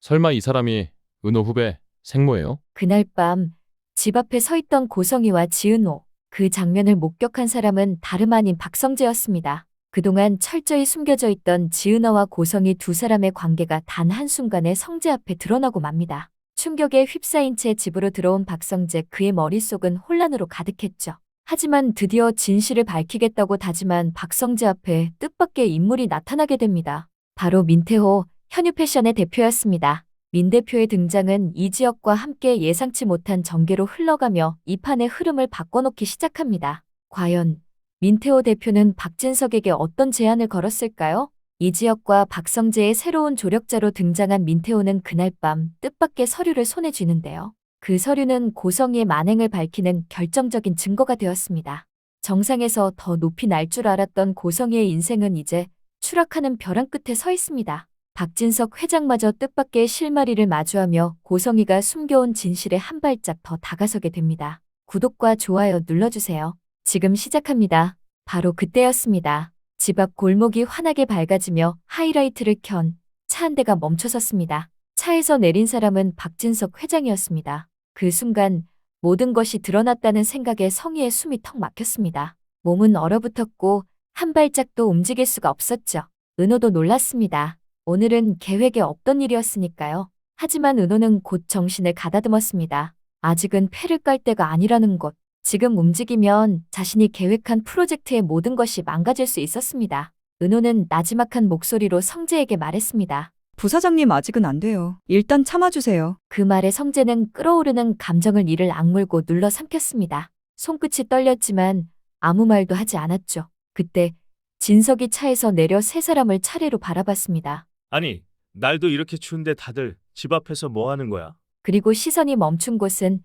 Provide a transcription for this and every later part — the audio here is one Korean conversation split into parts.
설마 이 사람이 은호 후배 생모예요? 그날 밤 집 앞에 서 있던 고성희와 지은호, 그 장면을 목격한 사람은 다름 아닌 박성재였습니다. 그동안 철저히 숨겨져 있던 지은호와 고성희 두 사람의 관계가 단 한순간에 성재 앞에 드러나고 맙니다. 충격에 휩싸인 채 집으로 들어온 박성재, 그의 머릿속은 혼란으로 가득했죠. 하지만 드디어 진실을 밝히겠다고 다짐한 박성재 앞에 뜻밖의 인물이 나타나게 됩니다. 바로 민태호, 현유패션의 대표였습니다. 민 대표의 등장은 이 지역과 함께 예상치 못한 전개로 흘러가며 이 판의 흐름을 바꿔놓기 시작합니다. 과연 민태호 대표는 박진석에게 어떤 제안을 걸었을까요? 이 지역과 박성재의 새로운 조력자로 등장한 민태호는 그날 밤 뜻밖의 서류를 손에 쥐는데요. 그 서류는 고성희의 만행을 밝히는 결정적인 증거가 되었습니다. 정상에서 더 높이 날 줄 알았던 고성희의 인생은 이제 추락하는 벼랑 끝에 서 있습니다. 박진석 회장마저 뜻밖의 실마리를 마주하며 고성희가 숨겨온 진실에 한 발짝 더 다가서게 됩니다. 구독과 좋아요 눌러주세요. 지금 시작합니다. 바로 그때였습니다. 집 앞 골목이 환하게 밝아지며 하이라이트를 켠 차 한 대가 멈춰섰습니다. 차에서 내린 사람은 박진석 회장이었습니다. 그 순간 모든 것이 드러났다는 생각에 성희의 숨이 턱 막혔습니다. 몸은 얼어붙었고 한 발짝도 움직일 수가 없었죠. 은호도 놀랐습니다. 오늘은 계획에 없던 일이었으니까요. 하지만 은호는 곧 정신을 가다듬었습니다. 아직은 패를 깔 때가 아니라는 것. 지금 움직이면 자신이 계획한 프로젝트의 모든 것이 망가질 수 있었습니다. 은호는 나지막한 목소리로 성재에게 말했습니다. 부사장님 아직은 안 돼요. 일단 참아주세요. 그 말에 성재는 끓어오르는 감정을 이를 악물고 눌러 삼켰습니다. 손끝이 떨렸지만 아무 말도 하지 않았죠. 그때 진석이 차에서 내려 세 사람을 차례로 바라봤습니다. 아니, 날도 이렇게 추운데 다들 집 앞에서 뭐 하는 거야? 그리고 시선이 멈춘 곳은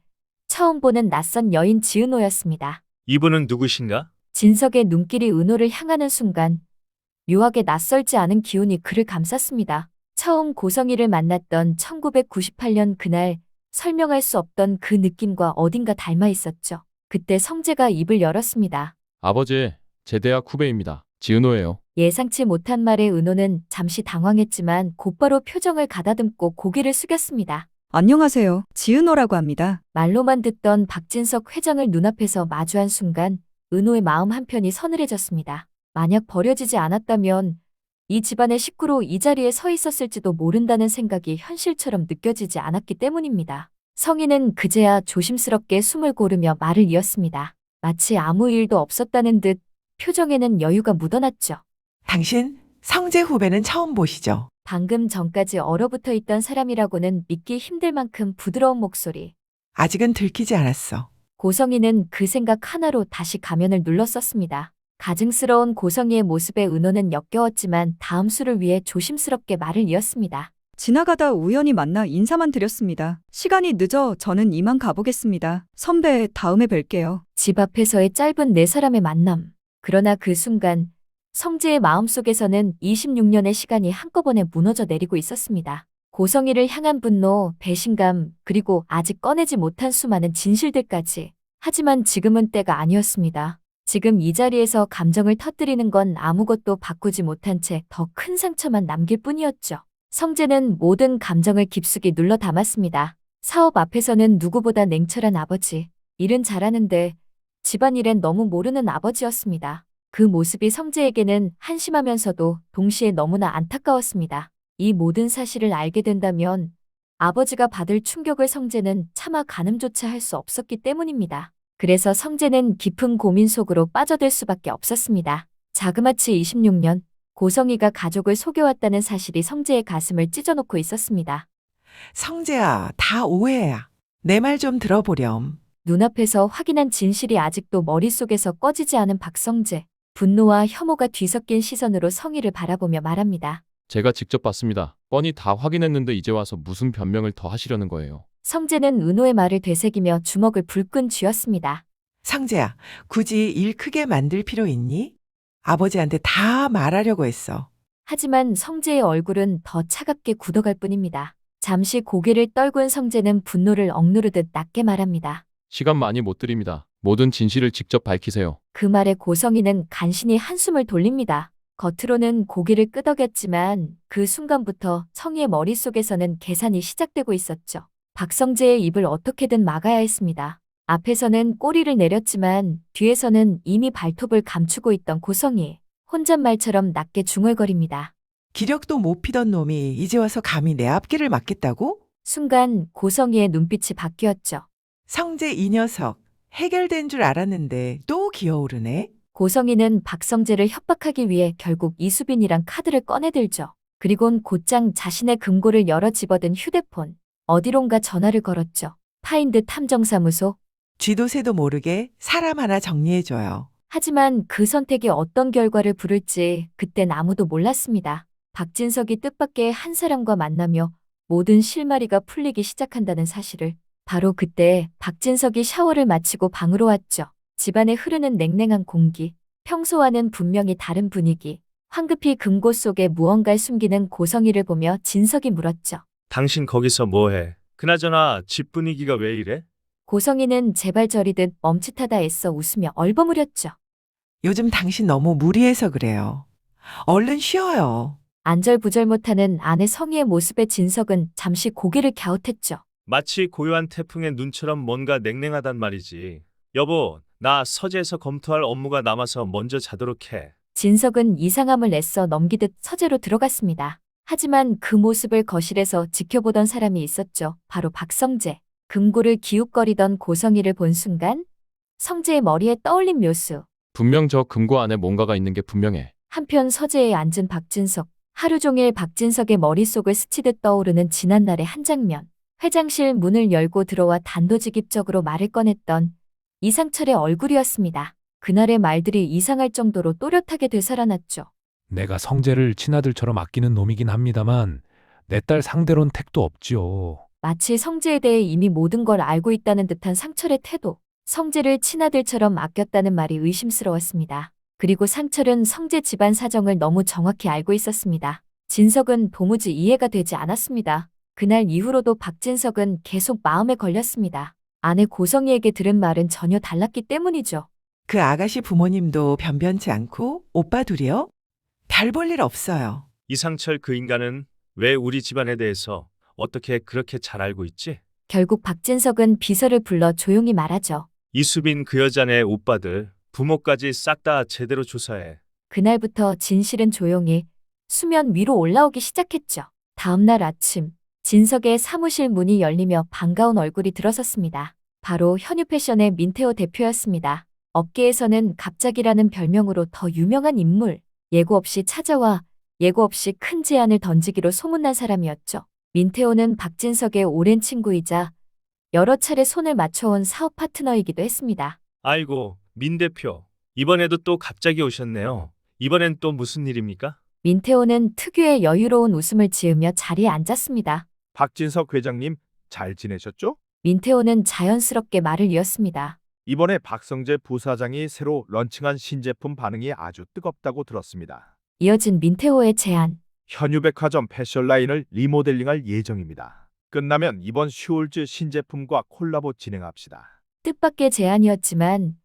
처음 보는 낯선 여인 지은호였습니다. 이분은 누구신가? 진석의 눈길이 은호를 향하는 순간 묘하게 낯설지 않은 기운이 그를 감쌌습니다. 처음 고성희를 만났던 1998년 그날, 설명할 수 없던 그 느낌과 어딘가 닮아 있었죠. 그때 성재가 입을 열었습니다. 아버지, 제 대학 후배입니다. 지은호예요. 예상치 못한 말에 은호는 잠시 당황했지만 곧바로 표정을 가다듬고 고개를 숙였습니다. 안녕하세요. 지은호라고 합니다. 말로만 듣던 박진석 회장을 눈앞에서 마주한 순간 은호의 마음 한편이 서늘해졌습니다. 만약 버려지지 않았다면 이 집안의 식구로 이 자리에 서 있었을지도 모른다는 생각이 현실처럼 느껴지지 않았기 때문입니다. 성희는 그제야 조심스럽게 숨을 고르며 말을 이었습니다. 마치 아무 일도 없었다는 듯 표정에는 여유가 묻어났죠. 당신 성재 후배는 처음 보시죠? 방금 전까지 얼어붙어 있던 사람이라고는 믿기 힘들 만큼 부드러운 목소리. 아직은 들키지 않았어. 고성희는 그 생각 하나로 다시 가면을 눌렀었습니다. 가증스러운 고성희의 모습에 은호는 역겨웠지만 다음 수를 위해 조심스럽게 말을 이었습니다. 지나가다 우연히 만나 인사만 드렸습니다. 시간이 늦어 저는 이만 가보겠습니다. 선배, 다음에 뵐게요. 집 앞에서의 짧은 네 사람의 만남. 그러나 그 순간 성재의 마음속에서는 26년의 시간이 한꺼번에 무너져 내리고 있었습니다. 고성희를 향한 분노, 배신감, 그리고 아직 꺼내지 못한 수많은 진실들까지. 하지만 지금은 때가 아니었습니다. 지금 이 자리에서 감정을 터뜨리는 건 아무것도 바꾸지 못한 채 더 큰 상처만 남길 뿐이었죠. 성재는 모든 감정을 깊숙이 눌러 담았습니다. 사업 앞에서는 누구보다 냉철한 아버지, 일은 잘하는데 집안일엔 너무 모르는 아버지였습니다. 그 모습이 성재에게는 한심하면서도 동시에 너무나 안타까웠습니다. 이 모든 사실을 알게 된다면 아버지가 받을 충격을 성재는 차마 가늠조차 할 수 없었기 때문입니다. 그래서 성재는 깊은 고민 속으로 빠져들 수밖에 없었습니다. 자그마치 26년, 고성희가 가족을 속여왔다는 사실이 성재의 가슴을 찢어놓고 있었습니다. 성재야, 다 오해야. 내 말 좀 들어보렴. 눈앞에서 확인한 진실이 아직도 머릿속에서 꺼지지 않은 박성재. 분노와 혐오가 뒤섞인 시선으로 성희를 바라보며 말합니다. 제가 직접 봤습니다. 뻔히 다 확인했는데 이제 와서 무슨 변명을 더 하시려는 거예요. 성재는 은호의 말을 되새기며 주먹을 불끈 쥐었습니다. 성재야, 굳이 일 크게 만들 필요 있니? 아버지한테 다 말하려고 했어. 하지만 성재의 얼굴은 더 차갑게 굳어갈 뿐입니다. 잠시 고개를 떨군 성재는 분노를 억누르듯 낮게 말합니다. 시간 많이 못 드립니다. 모든 진실을 직접 밝히세요. 그 말에 고성희는 간신히 한숨을 돌립니다. 겉으로는 고개를 끄덕였지만 그 순간부터 성희의 머릿속에서는 계산이 시작되고 있었죠. 박성재의 입을 어떻게든 막아야 했습니다. 앞에서는 꼬리를 내렸지만 뒤에서는 이미 발톱을 감추고 있던 고성희. 혼잣말처럼 낮게 중얼거립니다. 기력도 못 피던 놈이 이제 와서 감히 내 앞길을 막겠다고? 순간 고성희의 눈빛이 바뀌었죠. 성재 이 녀석 해결된 줄 알았는데 또 기어오르네. 고성희는 박성재를 협박하기 위해 결국 이수빈이랑 카드를 꺼내들죠. 그리곤 곧장 자신의 금고를 열어 집어든 휴대폰. 어디론가 전화를 걸었죠. 파인드 탐정사무소. 쥐도 새도 모르게 사람 하나 정리해줘요. 하지만 그 선택이 어떤 결과를 부를지 그땐 아무도 몰랐습니다. 박진석이 뜻밖의 한 사람과 만나며 모든 실마리가 풀리기 시작한다는 사실을. 바로 그때 박진석이 샤워를 마치고 방으로 왔죠. 집안에 흐르는 냉랭한 공기, 평소와는 분명히 다른 분위기. 황급히 금고 속에 무언가를 숨기는 고성희를 보며 진석이 물었죠. 당신 거기서 뭐해? 그나저나 집 분위기가 왜 이래? 고성희는 제발 저리듯 멈칫하다 애써 웃으며 얼버무렸죠. 요즘 당신 너무 무리해서 그래요. 얼른 쉬어요. 안절부절 못하는 아내 성희의 모습에 진석은 잠시 고개를 갸웃했죠. 마치 고요한 태풍의 눈처럼 뭔가 냉랭하단 말이지. 여보, 나 서재에서 검토할 업무가 남아서 먼저 자도록 해. 진석은 이상함을 애써 넘기듯 서재로 들어갔습니다. 하지만 그 모습을 거실에서 지켜보던 사람이 있었죠. 바로 박성재. 금고를 기웃거리던 고성희를 본 순간 성재의 머리에 떠올린 묘수. 분명 저 금고 안에 뭔가가 있는 게 분명해. 한편 서재에 앉은 박진석. 하루 종일 박진석의 머릿속을 스치듯 떠오르는 지난날의 한 장면. 회장실 문을 열고 들어와 단도직입적으로 말을 꺼냈던 이상철의 얼굴이었습니다. 그날의 말들이 이상할 정도로 또렷하게 되살아났죠. 내가 성재를 친아들처럼 아끼는 놈이긴 합니다만 내 딸 상대론 택도 없지요. 마치 성재에 대해 이미 모든 걸 알고 있다는 듯한 상철의 태도. 성재를 친아들처럼 아꼈다는 말이 의심스러웠습니다. 그리고 상철은 성재 집안 사정을 너무 정확히 알고 있었습니다. 진석은 도무지 이해가 되지 않았습니다. 그날 이후로도 박진석은 계속 마음에 걸렸습니다. 아내 고성희에게 들은 말은 전혀 달랐기 때문이죠. 그 아가씨 부모님도 변변치 않고 오빠 둘이요? 별 볼 일 없어요. 이상철 그 인간은 왜 우리 집안에 대해서 어떻게 그렇게 잘 알고 있지? 결국 박진석은 비서를 불러 조용히 말하죠. 이수빈 그 여자네 오빠들, 부모까지 싹 다 제대로 조사해. 그날부터 진실은 조용히 수면 위로 올라오기 시작했죠. 다음 날 아침, 진석의 사무실 문이 열리며 반가운 얼굴이 들어섰습니다. 바로 현유패션의 민태호 대표였습니다. 업계에서는 갑작이라는 별명으로 더 유명한 인물. 예고 없이 찾아와 예고 없이 큰 제안을 던지기로 소문난 사람이었죠. 민태호는 박진석의 오랜 친구이자 여러 차례 손을 맞춰온 사업 파트너이기도 했습니다. 아이고, 민 대표. 이번에도 또 갑자기 오셨네요. 이번엔 또 무슨 일입니까? 민태호는 특유의 여유로운 웃음을 지으며 자리에 앉았습니다. 박진석 회장님 잘 지내셨죠? 민태호는 자연스럽게 말을 이었습니다. 이번에 박성재 부사장이 새로 런칭한 신제품 반응이 아주 뜨겁다고 들었습니다. 이어진 민태호의 제안. 현유백화점 패션 라인을 리모델링할 예정입니다. 끝나면 이번 슈올즈 신제품과 콜라보 진행합시다. 뜻밖의 제안이었지만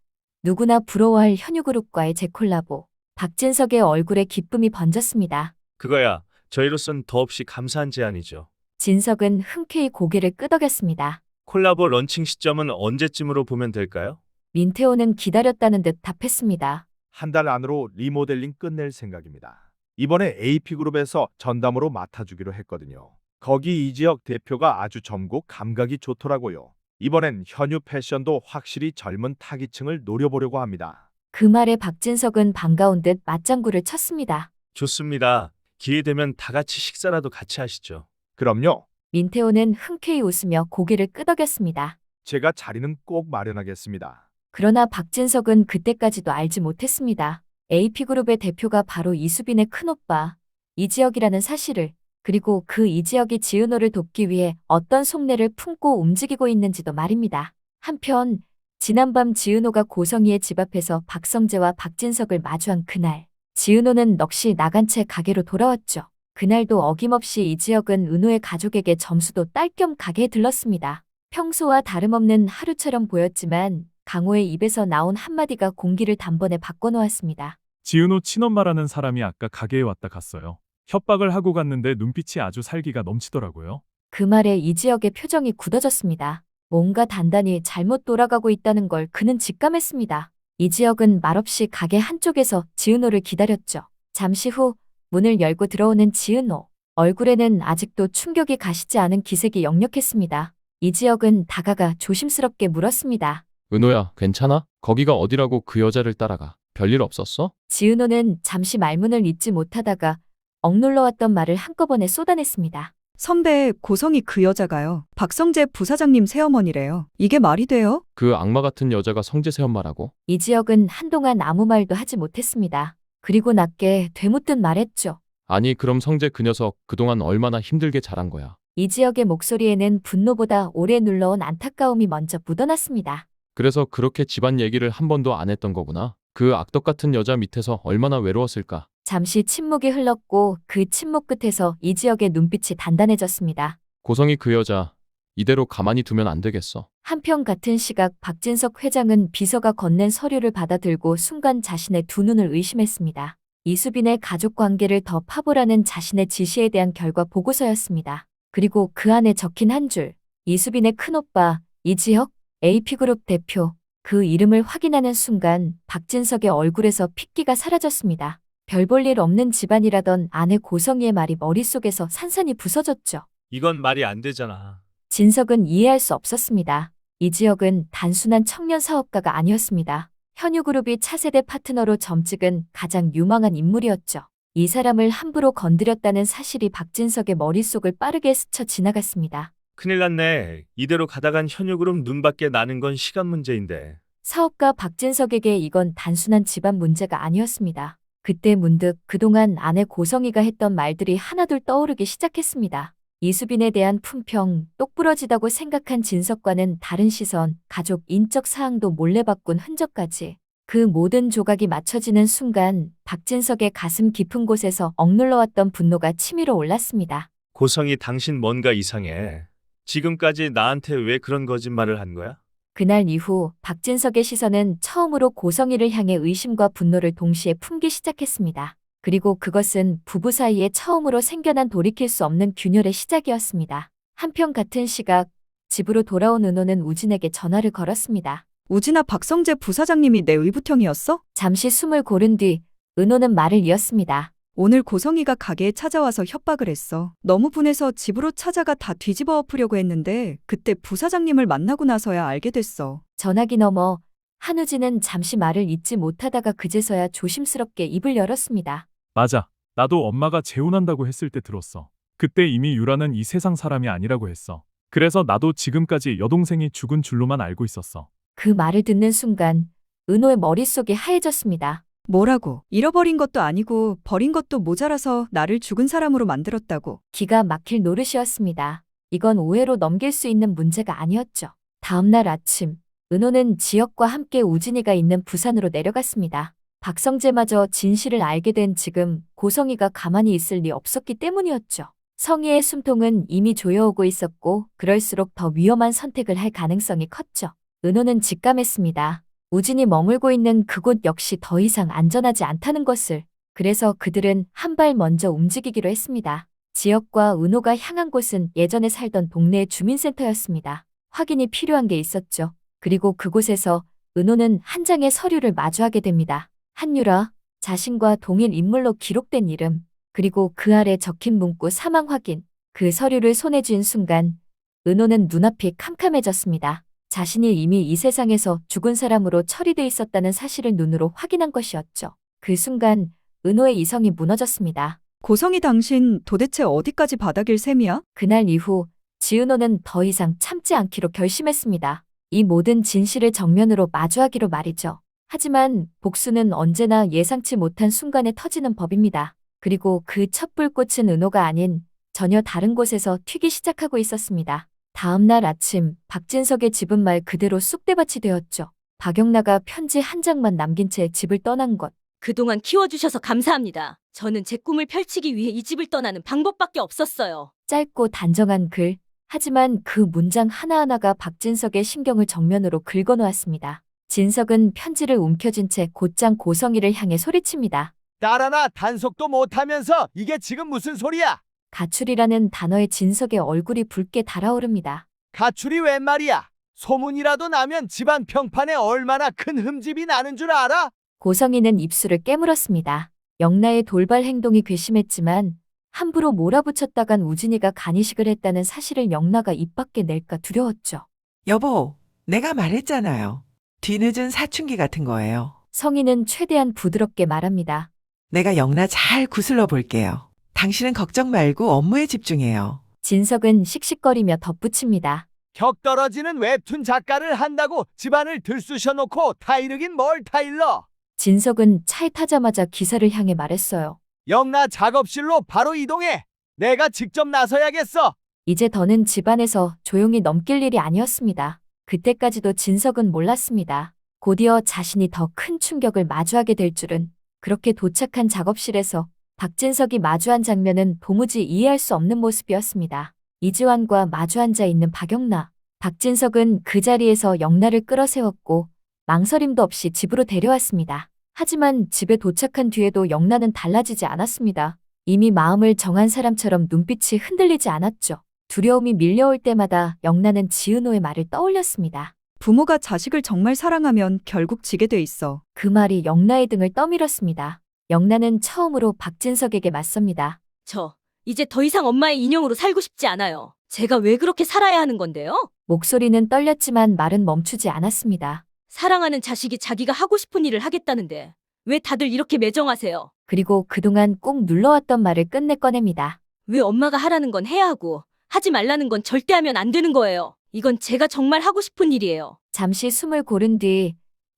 누구나 부러워할 현유그룹과의 재콜라보. 박진석의 얼굴에 기쁨이 번졌습니다. 그거야, 저희로선 더없이 감사한 제안이죠. 진석은 흔쾌히 고개를 끄덕였습니다. 콜라보 런칭 시점은 언제쯤으로 보면 될까요? 민태호는 기다렸다는 듯 답했습니다. 한 달 안으로 리모델링 끝낼 생각입니다. 이번에 AP그룹에서 전담으로 맡아주기로 했거든요. 거기 이지혁 대표가 아주 젊고 감각이 좋더라고요. 이번엔 현유 패션도 확실히 젊은 타깃층을 노려보려고 합니다. 그 말에 박진석은 반가운 듯 맞장구를 쳤습니다. 좋습니다. 기회 되면 다 같이 식사라도 같이 하시죠. 그럼요. 민태호는 흔쾌히 웃으며 고개를 끄덕였습니다. 제가 자리는 꼭 마련하겠습니다. 그러나 박진석은 그때까지도 알지 못했습니다. AP그룹의 대표가 바로 이수빈의 큰오빠 이지혁이라는 사실을, 그리고 그 이지혁이 지은호를 돕기 위해 어떤 속내를 품고 움직이고 있는지도 말입니다. 한편 지난밤 지은호가 고성희의 집 앞에서 박성재와 박진석을 마주한 그날, 지은호는 넋이 나간 채 가게로 돌아왔죠. 그날도 어김없이 이지혁은 은호의 가족에게 점수도 딸 겸 가게에 들렀습니다. 평소와 다름없는 하루처럼 보였지만 강호의 입에서 나온 한마디가 공기를 단번에 바꿔놓았습니다. 지은호 친엄마라는 사람이 아까 가게에 왔다 갔어요. 협박을 하고 갔는데 눈빛이 아주 살기가 넘치더라고요. 그 말에 이지혁의 표정이 굳어졌습니다. 뭔가 단단히 잘못 돌아가고 있다는 걸 그는 직감했습니다. 이지혁은 말없이 가게 한쪽에서 지은호를 기다렸죠. 잠시 후 문을 열고 들어오는 지은호. 얼굴에는 아직도 충격이 가시지 않은 기색이 역력했습니다. 이지혁은 다가가 조심스럽게 물었습니다. 은호야, 괜찮아? 거기가 어디라고 그 여자를 따라가? 별일 없었어? 지은호는 잠시 말문을 잇지 못하다가 억눌러 왔던 말을 한꺼번에 쏟아냈습니다. 선배, 고성이 그 여자가요. 박성재 부사장님 새어머니래요. 이게 말이 돼요? 그 악마 같은 여자가 성재 새엄마라고? 이지혁은 한동안 아무 말도 하지 못했습니다. 그리고 낮게 되묻듯 말했죠. 아니, 그럼 성재 그 녀석 그동안 얼마나 힘들게 자란 거야. 이지혁의 목소리에는 분노보다 오래 눌러온 안타까움이 먼저 묻어났습니다. 그래서 그렇게 집안 얘기를 한 번도 안 했던 거구나. 그 악덕 같은 여자 밑에서 얼마나 외로웠을까. 잠시 침묵이 흘렀고 그 침묵 끝에서 이지혁의 눈빛이 단단해졌습니다. 고성이 그 여자 이대로 가만히 두면 안 되겠어. 한편 같은 시각 박진석 회장은 비서가 건넨 서류를 받아들고 순간 자신의 두 눈을 의심했습니다. 이수빈의 가족 관계를 더 파보라는 자신의 지시에 대한 결과 보고서였습니다. 그리고 그 안에 적힌 한 줄. 이수빈의 큰오빠 이지혁 AP그룹 대표. 그 이름을 확인하는 순간 박진석의 얼굴에서 핏기가 사라졌습니다. 별 볼 일 없는 집안이라던 아내 고성희의 말이 머릿속에서 산산이 부서졌죠. 이건 말이 안 되잖아. 진석은 이해할 수 없었습니다. 이지혁은 단순한 청년 사업가가 아니었습니다. 현유그룹이 차세대 파트너로 점찍은 가장 유망한 인물이었죠. 이 사람을 함부로 건드렸다는 사실이 박진석의 머릿속을 빠르게 스쳐 지나갔습니다. 큰일 났네. 이대로 가다간 현유그룹 눈밖에 나는 건 시간 문제인데. 사업가 박진석에게 이건 단순한 집안 문제가 아니었습니다. 그때 문득 그동안 아내 고성희가 했던 말들이 하나둘 떠오르기 시작했습니다. 이수빈에 대한 품평, 똑부러지다고 생각한 진석과는 다른 시선, 가족 인적 사항도 몰래 바꾼 흔적까지. 그 모든 조각이 맞춰지는 순간 박진석의 가슴 깊은 곳에서 억눌러왔던 분노가 치밀어 올랐습니다. 고성이 당신 뭔가 이상해. 지금까지 나한테 왜 그런 거짓말을 한 거야? 그날 이후 박진석의 시선은 처음으로 고성희를 향해 의심과 분노를 동시에 품기 시작했습니다. 그리고 그것은 부부 사이에 처음으로 생겨난 돌이킬 수 없는 균열의 시작이었습니다. 한편 같은 시각, 집으로 돌아온 은호는 우진에게 전화를 걸었습니다. 우진아, 박성재 부사장님이 내 의붓형이었어? 잠시 숨을 고른 뒤 은호는 말을 이었습니다. 오늘 고성이가 가게에 찾아와서 협박을 했어. 너무 분해서 집으로 찾아가 다 뒤집어 엎으려고 했는데 그때 부사장님을 만나고 나서야 알게 됐어. 전화기 너머 한우진은 잠시 말을 잇지 못하다가 그제서야 조심스럽게 입을 열었습니다. 맞아. 나도 엄마가 재혼한다고 했을 때 들었어. 그때 이미 유라는 이 세상 사람이 아니라고 했어. 그래서 나도 지금까지 여동생이 죽은 줄로만 알고 있었어. 그 말을 듣는 순간 은호의 머릿속이 하얘졌습니다. 뭐라고? 잃어버린 것도 아니고 버린 것도 모자라서 나를 죽은 사람으로 만들었다고. 기가 막힐 노릇이었습니다. 이건 오해로 넘길 수 있는 문제가 아니었죠. 다음 날 아침, 은호는 지혁과 함께 우진이가 있는 부산으로 내려갔습니다. 박성재마저 진실을 알게 된 지금 고성희가 가만히 있을 리 없었기 때문이었죠. 성희의 숨통은 이미 조여오고 있었고 그럴수록 더 위험한 선택을 할 가능성이 컸죠. 은호는 직감했습니다. 우진이 머물고 있는 그곳 역시 더 이상 안전하지 않다는 것을. 그래서 그들은 한 발 먼저 움직이기로 했습니다. 지혁과 은호가 향한 곳은 예전에 살던 동네의 주민센터였습니다. 확인이 필요한 게 있었죠. 그리고 그곳에서 은호는 한 장의 서류를 마주하게 됩니다. 한유라, 자신과 동일 인물로 기록된 이름, 그리고 그 아래 적힌 문구 사망 확인. 그 서류를 손에 쥔 순간 은호는 눈앞이 캄캄해졌습니다. 자신이 이미 이 세상에서 죽은 사람으로 처리돼 있었다는 사실을 눈으로 확인한 것이었죠. 그 순간 은호의 이성이 무너졌습니다. 고성이 당신 도대체 어디까지 바닥일 셈이야? 그날 이후 지은호는 더 이상 참지 않기로 결심했습니다. 이 모든 진실을 정면으로 마주하기로 말이죠. 하지만 복수는 언제나 예상치 못한 순간에 터지는 법입니다. 그리고 그 첫 불꽃은 은호가 아닌 전혀 다른 곳에서 튀기 시작하고 있었습니다. 다음 날 아침 박진석의 집은 말 그대로 쑥대밭이 되었죠. 박영나가 편지 한 장만 남긴 채 집을 떠난 것. 그동안 키워주셔서 감사합니다. 저는 제 꿈을 펼치기 위해 이 집을 떠나는 방법밖에 없었어요. 짧고 단정한 글. 하지만 그 문장 하나하나가 박진석의 심경을 정면으로 긁어놓았습니다. 진석은 편지를 움켜쥔 채 곧장 고성이를 향해 소리칩니다. 딸 하나 단속도 못하면서 이게 지금 무슨 소리야? 가출이라는 단어에 진석의 얼굴이 붉게 달아오릅니다. 가출이 웬 말이야? 소문이라도 나면 집안 평판에 얼마나 큰 흠집이 나는 줄 알아? 고성이는 입술을 깨물었습니다. 영나의 돌발 행동이 괘씸했지만 함부로 몰아붙였다간 우진이가 간이식을 했다는 사실을 영나가 입 밖에 낼까 두려웠죠. 여보, 내가 말했잖아요. 뒤늦은 사춘기 같은 거예요. 성희는 최대한 부드럽게 말합니다. 내가 영나 잘 구슬러 볼게요. 당신은 걱정 말고 업무에 집중해요. 진석은 씩씩거리며 덧붙입니다. 격 떨어지는 웹툰 작가를 한다고 집안을 들쑤셔놓고 타이르긴 뭘 타일러? 진석은 차에 타자마자 기사를 향해 말했어요. 영나 작업실로 바로 이동해. 내가 직접 나서야겠어. 이제 더는 집안에서 조용히 넘길 일이 아니었습니다. 그때까지도 진석은 몰랐습니다. 곧이어 자신이 더 큰 충격을 마주하게 될 줄은. 그렇게 도착한 작업실에서 박진석이 마주한 장면은 도무지 이해할 수 없는 모습이었습니다. 이지환과 마주 앉아 있는 박영나. 박진석은 그 자리에서 영나를 끌어세웠고 망설임도 없이 집으로 데려왔습니다. 하지만 집에 도착한 뒤에도 영나는 달라지지 않았습니다. 이미 마음을 정한 사람처럼 눈빛이 흔들리지 않았죠. 두려움이 밀려올 때마다 영나는 지은호의 말을 떠올렸습니다. 부모가 자식을 정말 사랑하면 결국 지게 돼 있어. 그 말이 영나의 등을 떠밀었습니다. 영나는 처음으로 박진석에게 맞섭니다. 저 이제 더 이상 엄마의 인형으로 살고 싶지 않아요. 제가 왜 그렇게 살아야 하는 건데요? 목소리는 떨렸지만 말은 멈추지 않았습니다. 사랑하는 자식이 자기가 하고 싶은 일을 하겠다는데 왜 다들 이렇게 매정하세요? 그리고 그동안 꾹 눌러왔던 말을 끝내 꺼냅니다. 왜 엄마가 하라는 건 해야 하고 하지 말라는 건 절대 하면 안 되는 거예요. 이건 제가 정말 하고 싶은 일이에요. 잠시 숨을 고른 뒤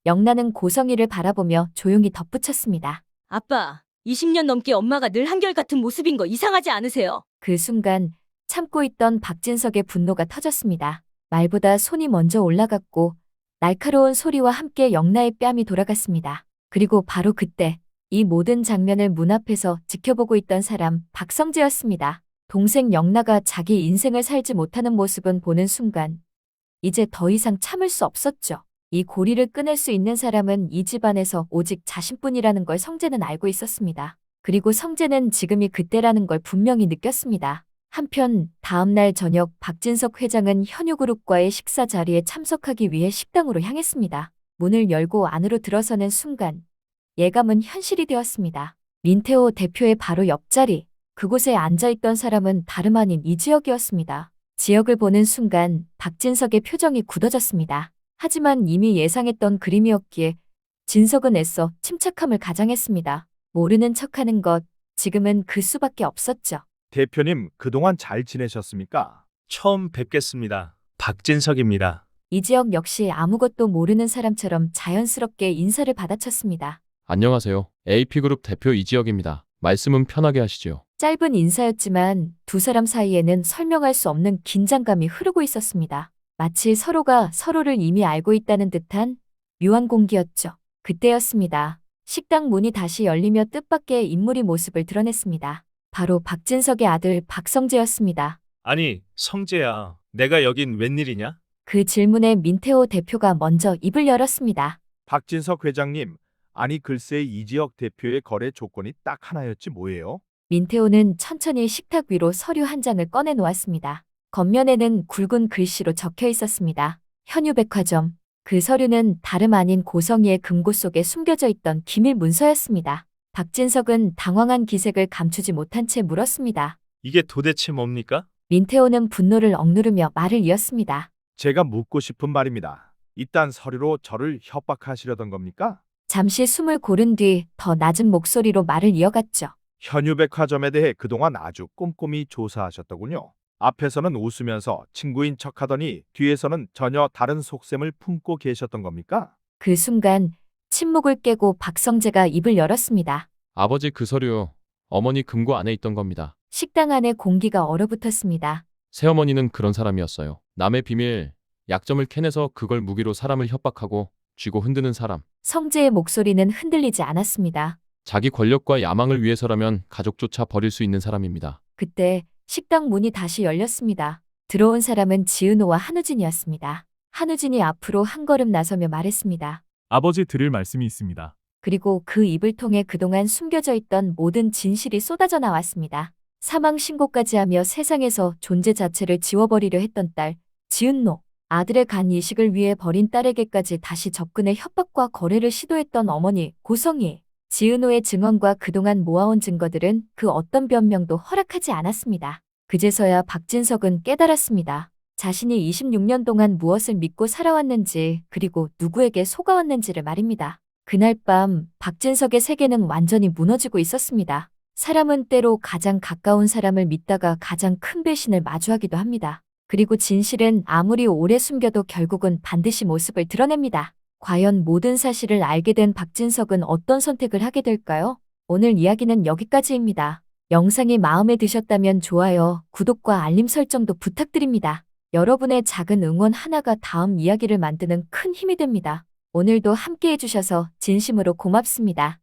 영나는 고성이를 바라보며 조용히 덧붙였습니다. 아빠, 20년 넘게 엄마가 늘 한결같은 모습인 거 이상하지 않으세요? 그 순간 참고 있던 박진석의 분노가 터졌습니다. 말보다 손이 먼저 올라갔고 날카로운 소리와 함께 영나의 뺨이 돌아갔습니다. 그리고 바로 그때 이 모든 장면을 문 앞에서 지켜보고 있던 사람 박성재였습니다. 동생 영나가 자기 인생을 살지 못하는 모습은 보는 순간 이제 더 이상 참을 수 없었죠. 이 고리를 끊을 수 있는 사람은 이 집안에서 오직 자신뿐이라는 걸 성재는 알고 있었습니다. 그리고 성재는 지금이 그때라는 걸 분명히 느꼈습니다. 한편 다음날 저녁 박진석 회장은 현유그룹과의 식사 자리에 참석하기 위해 식당으로 향했습니다. 문을 열고 안으로 들어서는 순간 예감은 현실이 되었습니다. 민태호 대표의 바로 옆자리, 그곳에 앉아있던 사람은 다름 아닌 이지혁이었습니다. 지혁을 보는 순간 박진석의 표정이 굳어졌습니다. 하지만 이미 예상했던 그림이었기에 진석은 애써 침착함을 가장했습니다. 모르는 척하는 것, 지금은 그 수밖에 없었죠. 대표님, 그동안 잘 지내셨습니까? 처음 뵙겠습니다. 박진석입니다. 이지혁 역시 아무것도 모르는 사람처럼 자연스럽게 인사를 받아쳤습니다. 안녕하세요. AP그룹 대표 이지혁입니다. 말씀은 편하게 하시죠. 짧은 인사였지만 두 사람 사이에는 설명할 수 없는 긴장감이 흐르고 있었습니다. 마치 서로가 서로를 이미 알고 있다는 듯한 묘한 공기였죠. 그때였습니다. 식당 문이 다시 열리며 뜻밖의 인물이 모습을 드러냈습니다. 바로 박진석의 아들 박성재였습니다. 아니, 성재야. 내가 여긴 웬일이냐? 그 질문에 민태호 대표가 먼저 입을 열었습니다. 박진석 회장님, 아니 글쎄 이지혁 대표의 거래 조건이 딱 하나였지 뭐예요? 민태호는 천천히 식탁 위로 서류 한 장을 꺼내 놓았습니다. 겉면에는 굵은 글씨로 적혀 있었습니다. 현유백화점. 그 서류는 다름 아닌 고성이의 금고 속에 숨겨져 있던 기밀 문서였습니다. 박진석은 당황한 기색을 감추지 못한 채 물었습니다. 이게 도대체 뭡니까? 민태호는 분노를 억누르며 말을 이었습니다. 제가 묻고 싶은 말입니다. 이딴 서류로 저를 협박하시려던 겁니까? 잠시 숨을 고른 뒤 더 낮은 목소리로 말을 이어갔죠. 현유백화점에 대해 그동안 아주 꼼꼼히 조사하셨더군요. 앞에서는 웃으면서 친구인 척하더니 뒤에서는 전혀 다른 속셈을 품고 계셨던 겁니까? 그 순간 침묵을 깨고 박성재가 입을 열었습니다. 아버지 그 서류, 어머니 금고 안에 있던 겁니다. 식당 안에 공기가 얼어붙었습니다. 새어머니는 그런 사람이었어요. 남의 비밀, 약점을 캐내서 그걸 무기로 사람을 협박하고 쥐고 흔드는 사람. 성재의 목소리는 흔들리지 않았습니다. 자기 권력과 야망을 위해서라면 가족조차 버릴 수 있는 사람입니다. 그때 식당 문이 다시 열렸습니다. 들어온 사람은 지은호와 한우진이었습니다. 한우진이 앞으로 한 걸음 나서며 말했습니다. 아버지 드릴 말씀이 있습니다. 그리고 그 입을 통해 그동안 숨겨져 있던 모든 진실이 쏟아져 나왔습니다. 사망 신고까지 하며 세상에서 존재 자체를 지워버리려 했던 딸, 지은노. 아들의 간 이식을 위해 버린 딸에게까지 다시 접근해 협박과 거래를 시도했던 어머니, 고성희. 지은호의 증언과 그동안 모아온 증거들은 그 어떤 변명도 허락하지 않았습니다. 그제서야 박진석은 깨달았습니다. 자신이 26년 동안 무엇을 믿고 살아왔는지, 그리고 누구에게 속아왔는지를 말입니다. 그날 밤 박진석의 세계는 완전히 무너지고 있었습니다. 사람은 때로 가장 가까운 사람을 믿다가 가장 큰 배신을 마주하기도 합니다. 그리고 진실은 아무리 오래 숨겨도 결국은 반드시 모습을 드러냅니다. 과연 모든 사실을 알게 된 박진석은 어떤 선택을 하게 될까요? 오늘 이야기는 여기까지입니다. 영상이 마음에 드셨다면 좋아요, 구독과 알림 설정도 부탁드립니다. 여러분의 작은 응원 하나가 다음 이야기를 만드는 큰 힘이 됩니다. 오늘도 함께 해주셔서 진심으로 고맙습니다.